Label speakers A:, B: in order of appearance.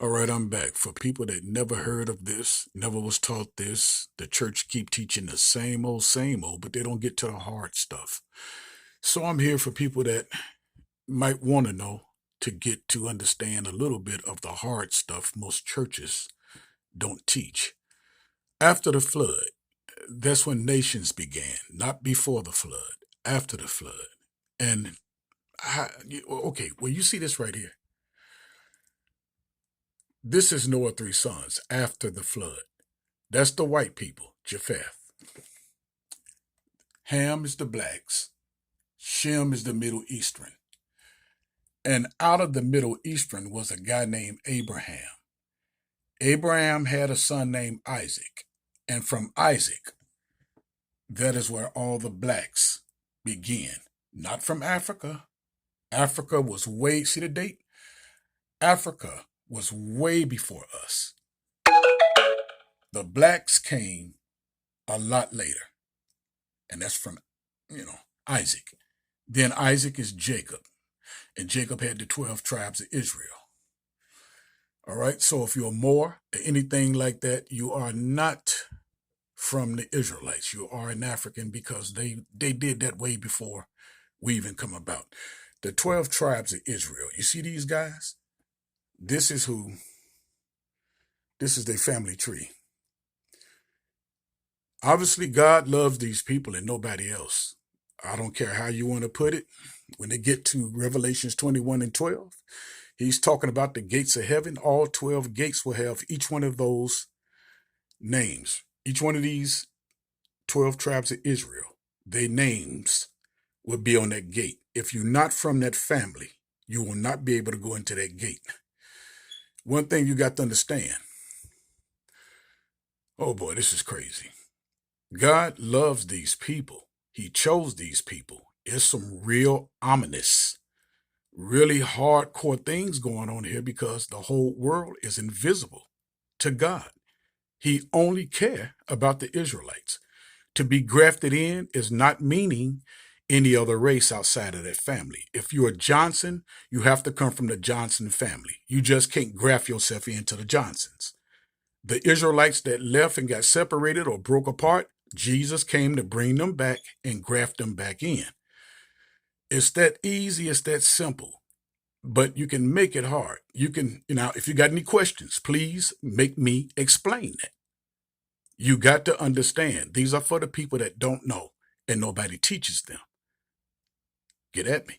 A: All right, I'm back. For people that never heard of this, never was taught this, the church keep teaching the same old, but they don't get to the hard stuff. So I'm here for people that might want to know to get to understand a little bit of the hard stuff most churches don't teach. After the flood, that's when nations began, not before the flood, after the flood. And okay, well, you see this right here. This is Noah's three sons after the flood. That's the white people, Japheth. Ham is the blacks. Shem is the Middle Eastern. And out of the Middle Eastern was a guy named Abraham. Abraham had a son named Isaac. And from Isaac, that is where all the blacks begin. Not from Africa. Africa was way, see the date? Africa was way before us. The blacks came a lot later. And that's from, Isaac. Then Isaac is Jacob. And Jacob had the 12 tribes of Israel. All right. So if you're more or anything like that, you are not from the Israelites. You are an African because they did that way before we even come about. The 12 tribes of Israel. You see these guys? This is their family tree. Obviously, God loves these people and nobody else. I don't care how you want to put it. When they get to Revelations 21 and 12, he's talking about the gates of heaven. All 12 gates will have each one of those names. Each one of these 12 tribes of Israel, their names will be on that gate. If you're not from that family, you will not be able to go into that gate. One thing you got to understand. Oh boy, this is crazy. God loves these people. He chose these people. It's some real ominous, really hardcore things going on here because the whole world is invisible to God. He only cares about the Israelites. To be grafted in is not meaning any other race outside of that family. If you're a Johnson, you have to come from the Johnson family. You just can't graft yourself into the Johnsons. The Israelites that left and got separated or broke apart, Jesus came to bring them back and graft them back in. It's that easy, it's that simple, but you can make it hard. You can, if you got any questions, please make me explain that. You got to understand, these are for the people that don't know and nobody teaches them. Get at me.